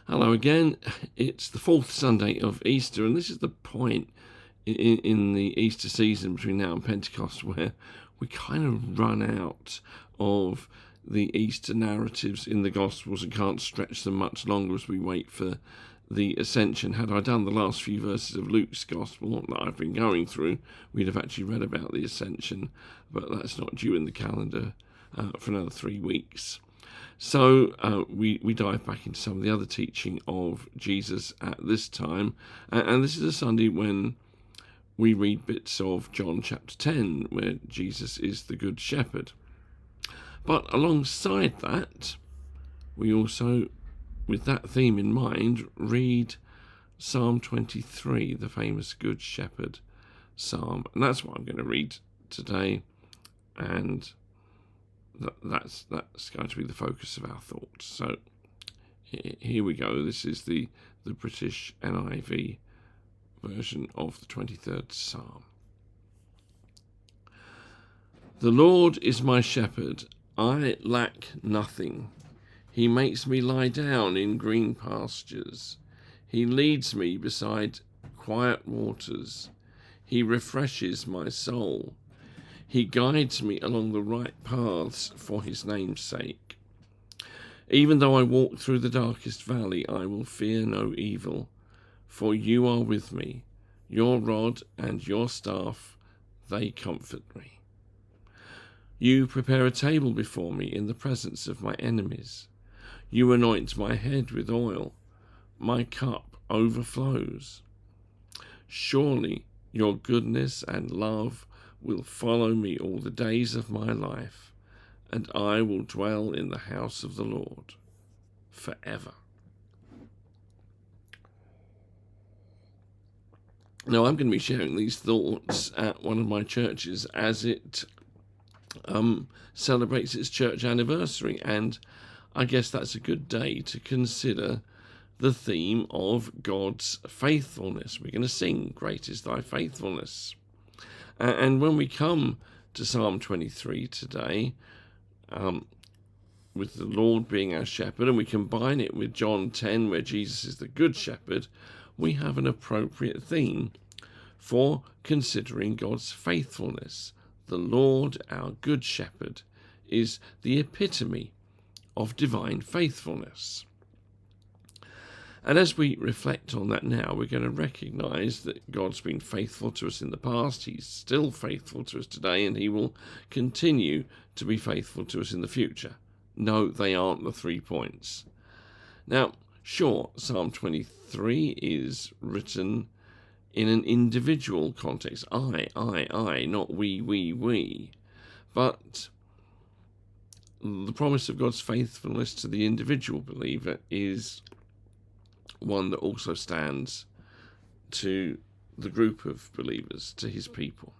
Hello again. It's the fourth Sunday of Easter, and this is the point in the Easter season between now and Pentecost where we kind of run out of the Easter narratives in the Gospels and can't stretch them much longer as we wait for the Ascension. Had I done the last few verses of Luke's Gospel that I've been going through, we'd have actually read about the Ascension, but that's not due in the calendar for another 3 weeks. So we dive back into some of the other teaching of Jesus at this time. And this is a Sunday when we read bits of John chapter 10, where Jesus is the Good Shepherd. But alongside that, we also, with that theme in mind, read Psalm 23, the famous Good Shepherd psalm. And that's what I'm going to read today. And that's going to be the focus of our thoughts. So here we go. This is the British NIV version of the 23rd Psalm. The Lord is my shepherd, I lack nothing. He makes me lie down in green pastures. He leads me beside quiet waters. He refreshes my soul. He guides me along the right paths for his name's sake. Even though I walk through the darkest valley, I will fear no evil, for you are with me. Your rod and your staff, they comfort me. You prepare a table before me in the presence of my enemies. You anoint my head with oil. My cup overflows. Surely your goodness and love will follow me all the days of my life, and I will dwell in the house of the Lord forever. Now, I'm going to be sharing these thoughts at one of my churches as it celebrates its church anniversary, and I guess that's a good day to consider the theme of God's faithfulness. We're going to sing, "Great is thy faithfulness." And when we come to Psalm 23 today, with the Lord being our shepherd, and we combine it with John 10, where Jesus is the Good Shepherd, we have an appropriate theme for considering God's faithfulness. The Lord, our Good Shepherd, is the epitome of divine faithfulness. And as we reflect on that now, we're going to recognise that God's been faithful to us in the past, he's still faithful to us today, and he will continue to be faithful to us in the future. No, they aren't the 3 points. Now, sure, Psalm 23 is written in an individual context. I, not we. But the promise of God's faithfulness to the individual believer is one that also stands to the group of believers, to his people.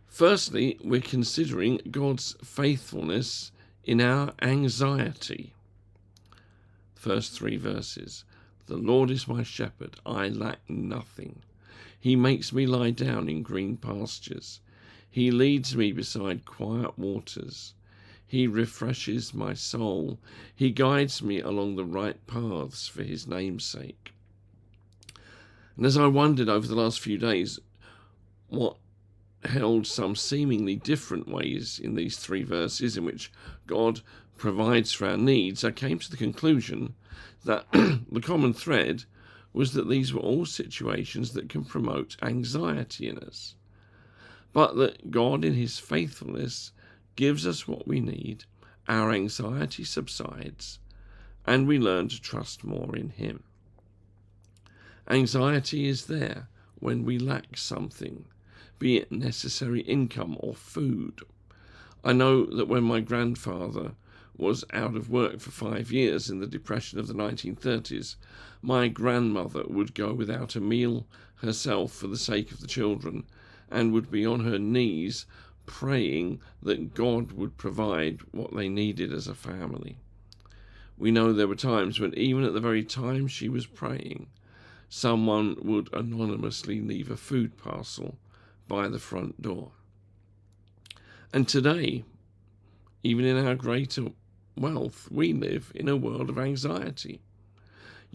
Firstly, we're considering God's faithfulness in our anxiety. First 3 verses. The Lord is my shepherd, I lack nothing. He makes me lie down in green pastures. He leads me beside quiet waters. He refreshes my soul. He guides me along the right paths for his name's sake. And as I wondered over the last few days what held some seemingly different ways in these 3 verses in which God provides for our needs, I came to the conclusion that the common thread was that these were all situations that can promote anxiety in us, but that God in his faithfulness gives us what we need, our anxiety subsides, and we learn to trust more in him. Anxiety is there when we lack something, be it necessary income or food. I know that when my grandfather was out of work for 5 years in the Depression of the 1930s, my grandmother would go without a meal herself for the sake of the children, and would be on her knees praying that God would provide what they needed as a family. We know there were times when even at the very time she was praying, someone would anonymously leave a food parcel by the front door. And today, even in our greater wealth, we live in a world of anxiety.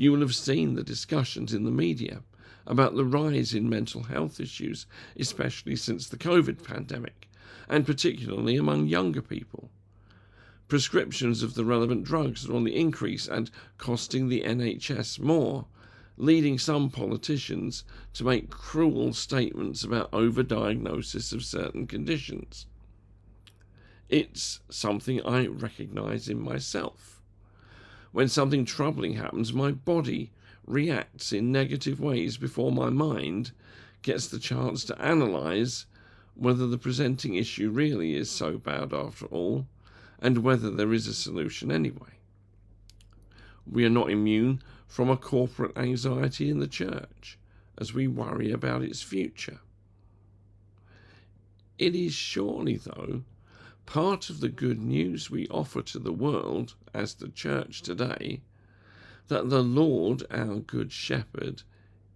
You will have seen the discussions in the media about the rise in mental health issues, especially since the COVID pandemic, and particularly among younger people. Prescriptions of the relevant drugs are on the increase and costing the NHS more, leading some politicians to make cruel statements about overdiagnosis of certain conditions. It's something I recognise in myself. When something troubling happens, my body reacts in negative ways before my mind gets the chance to analyse whether the presenting issue really is so bad after all, and whether there is a solution anyway. We are not immune from a corporate anxiety in the church as we worry about its future. It is surely, though, part of the good news we offer to the world as the church today, that the Lord, our Good Shepherd,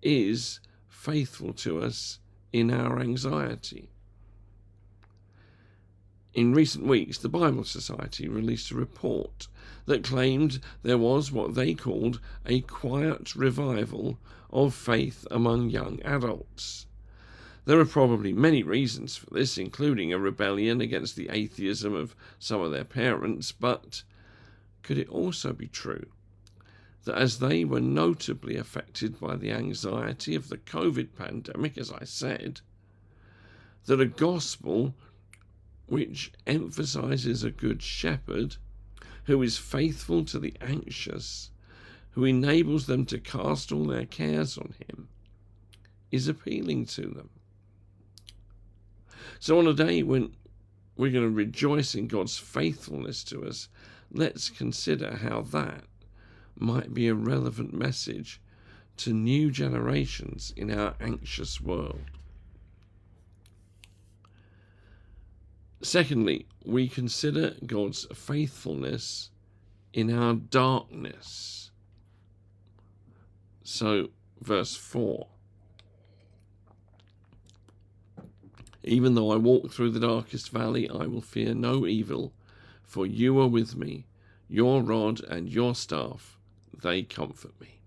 is faithful to us in our anxiety. In recent weeks, the Bible Society released a report that claimed there was what they called a quiet revival of faith among young adults. There are probably many reasons for this, including a rebellion against the atheism of some of their parents, but could it also be true that as they were notably affected by the anxiety of the COVID pandemic, as I said, that a gospel which emphasizes a good shepherd who is faithful to the anxious, who enables them to cast all their cares on him, is appealing to them? So on a day when we're going to rejoice in God's faithfulness to us, let's consider how that might be a relevant message to new generations in our anxious world. Secondly, we consider God's faithfulness in our darkness. So, verse 4. Even though I walk through the darkest valley, I will fear no evil, for you are with me. Your rod and your staff, they comfort me.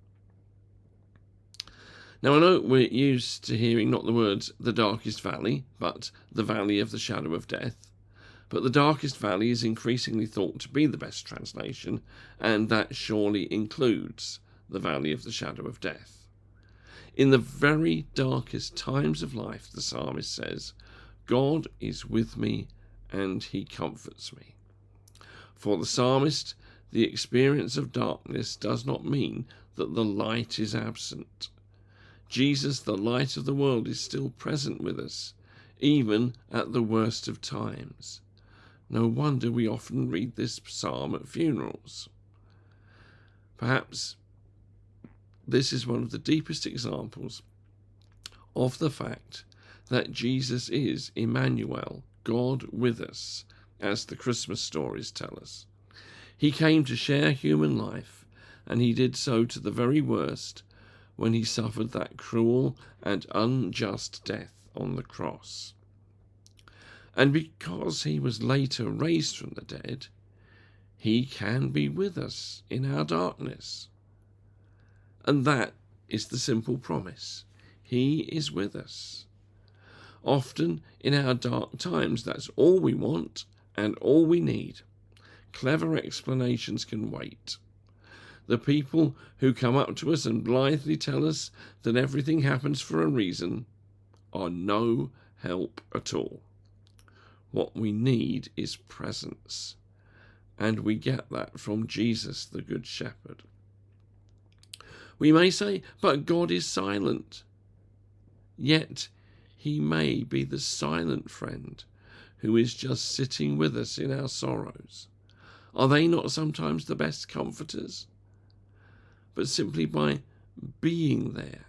Now, I know we're used to hearing not the words the darkest valley, but the valley of the shadow of death. But the darkest valley is increasingly thought to be the best translation, and that surely includes the valley of the shadow of death. In the very darkest times of life, the psalmist says, God is with me and he comforts me. For the psalmist, the experience of darkness does not mean that the light is absent. Jesus, the light of the world, is still present with us, even at the worst of times. No wonder we often read this psalm at funerals. Perhaps this is one of the deepest examples of the fact that Jesus is Emmanuel, God with us, as the Christmas stories tell us. He came to share human life, and he did so to the very worst when he suffered that cruel and unjust death on the cross. And because he was later raised from the dead, he can be with us in our darkness. And that is the simple promise. He is with us. Often in our dark times, that's all we want and all we need. Clever explanations can wait. The people who come up to us and blithely tell us that everything happens for a reason are no help at all. What we need is presence, and we get that from Jesus, the Good Shepherd. We may say, but God is silent. Yet he may be the silent friend who is just sitting with us in our sorrows. Are they not sometimes the best comforters? But simply by being there,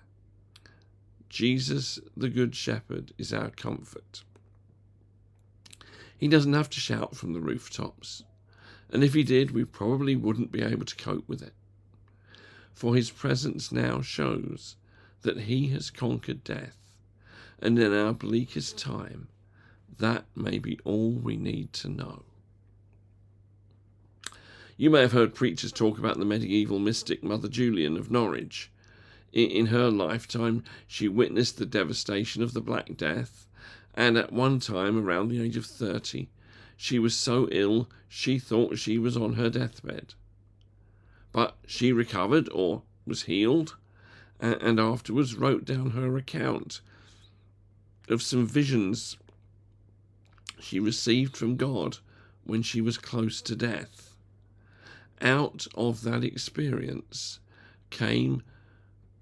Jesus, the Good Shepherd, is our comfort. He doesn't have to shout from the rooftops, and if he did, we probably wouldn't be able to cope with it. For his presence now shows that he has conquered death, and in our bleakest time, that may be all we need to know. You may have heard preachers talk about the medieval mystic Mother Julian of Norwich. In her lifetime, she witnessed the devastation of the Black Death, and at one time, around the age of 30, she was so ill she thought she was on her deathbed. But she recovered, or was healed, and afterwards wrote down her account of some visions she received from God when she was close to death. Out of that experience came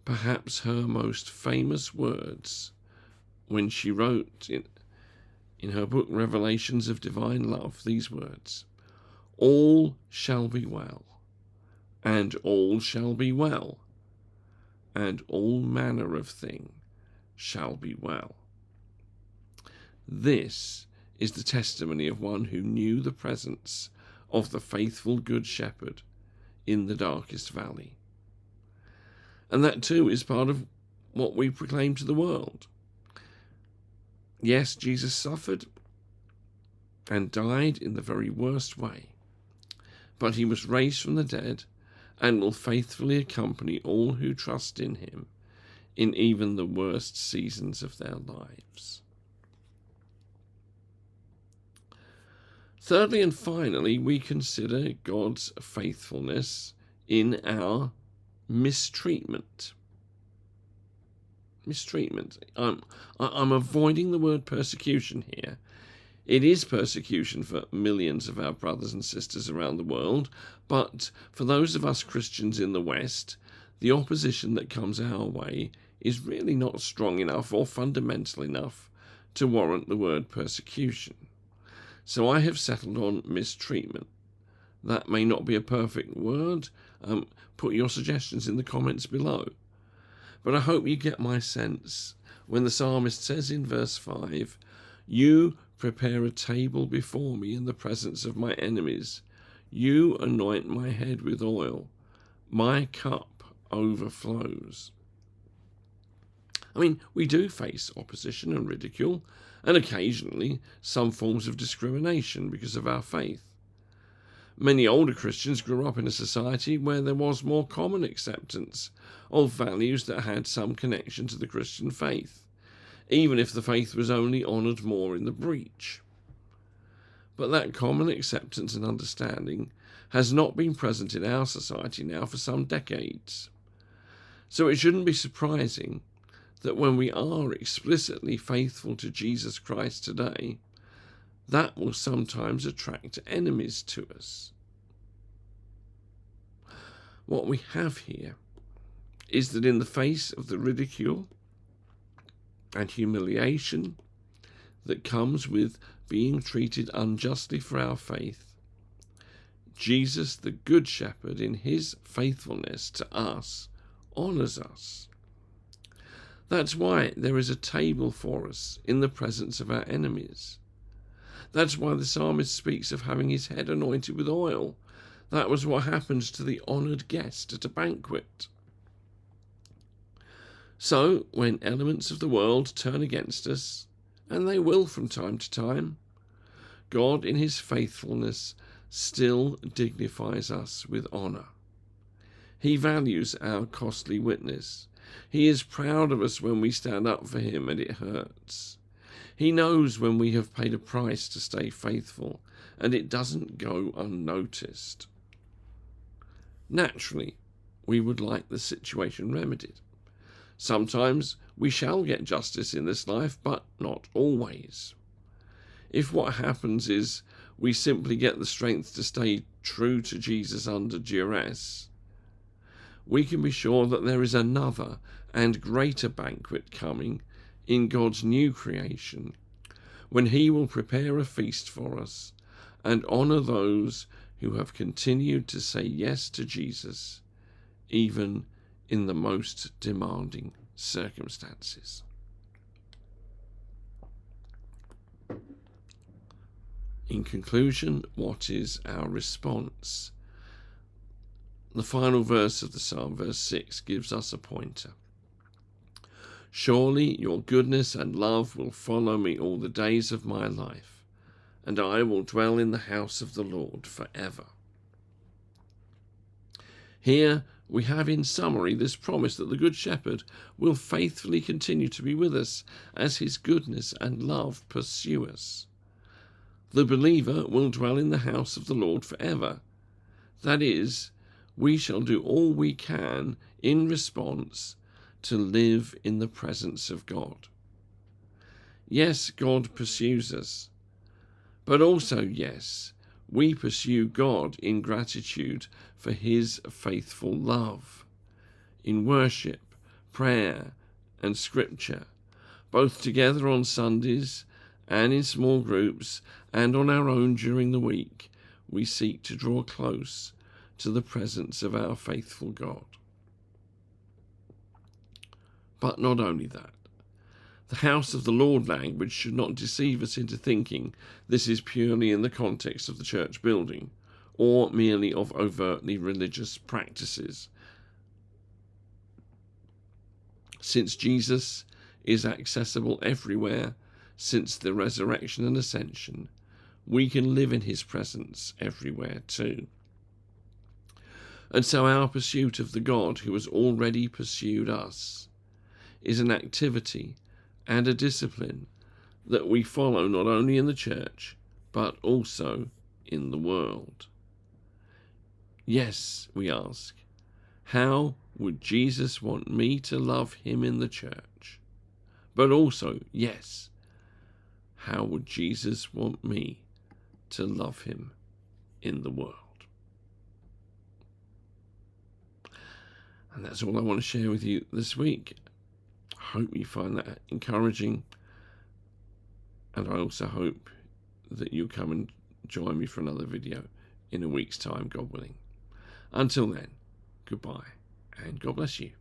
perhaps her most famous words when she wrote in her book Revelations of Divine Love these words: "All shall be well, and all shall be well, and all manner of thing shall be well." This is the testimony of one who knew the presence of the faithful Good Shepherd in the darkest valley. And that too is part of what we proclaim to the world. Yes, Jesus suffered and died in the very worst way, but he was raised from the dead and will faithfully accompany all who trust in him in even the worst seasons of their lives. Thirdly and finally, we consider God's faithfulness in our mistreatment. Mistreatment. I'm avoiding the word persecution here. It is persecution for millions of our brothers and sisters around the world, but for those of us Christians in the West, the opposition that comes our way is really not strong enough or fundamental enough to warrant the word persecution. So I have settled on mistreatment. That may not be a perfect word. Put your suggestions in the comments below. But I hope you get my sense when the psalmist says in verse 5, "You prepare a table before me in the presence of my enemies. You anoint my head with oil. My cup overflows." I mean, we do face opposition and ridicule, and occasionally some forms of discrimination because of our faith. Many older Christians grew up in a society where there was more common acceptance of values that had some connection to the Christian faith, even if the faith was only honoured more in the breach. But that common acceptance and understanding has not been present in our society now for some decades. So it shouldn't be surprising that when we are explicitly faithful to Jesus Christ today, that will sometimes attract enemies to us. What we have here is that in the face of the ridicule and humiliation that comes with being treated unjustly for our faith, Jesus, the Good Shepherd, in his faithfulness to us, honours us. That's why there is a table for us in the presence of our enemies. That's why the psalmist speaks of having his head anointed with oil. That was what happens to the honoured guest at a banquet. So, when elements of the world turn against us, and they will from time to time, God in his faithfulness still dignifies us with honour. He values our costly witness. He is proud of us when we stand up for him and it hurts. He knows when we have paid a price to stay faithful, and it doesn't go unnoticed. Naturally, we would like the situation remedied. Sometimes we shall get justice in this life, but not always. If what happens is we simply get the strength to stay true to Jesus under duress, we can be sure that there is another and greater banquet coming in God's new creation, when he will prepare a feast for us and honour those who have continued to say yes to Jesus, even in the most demanding circumstances. In conclusion, what is our response? The final verse of the psalm, verse 6, gives us a pointer. "Surely your goodness and love will follow me all the days of my life, and I will dwell in the house of the Lord forever." Here we have in summary this promise that the Good Shepherd will faithfully continue to be with us as his goodness and love pursue us. The believer will dwell in the house of the Lord forever. That is, we shall do all we can in response to live in the presence of God. Yes, God pursues us, but also, yes, we pursue God in gratitude for his faithful love, in worship, prayer, and scripture, both together on Sundays and in small groups and on our own during the week. We seek to draw close to the presence of our faithful God. But not only that, the house of the Lord language should not deceive us into thinking this is purely in the context of the church building, or merely of overtly religious practices. Since Jesus is accessible everywhere since the resurrection and ascension, we can live in his presence everywhere too. And so our pursuit of the God who has already pursued us is an activity and a discipline that we follow not only in the church, but also in the world. Yes, we ask, how would Jesus want me to love him in the church? But also, yes, how would Jesus want me to love him in the world? And that's all I want to share with you this week. I hope you find that encouraging, and I also hope that you'll come and join me for another video in a week's time, God willing. Until then, goodbye, and God bless you.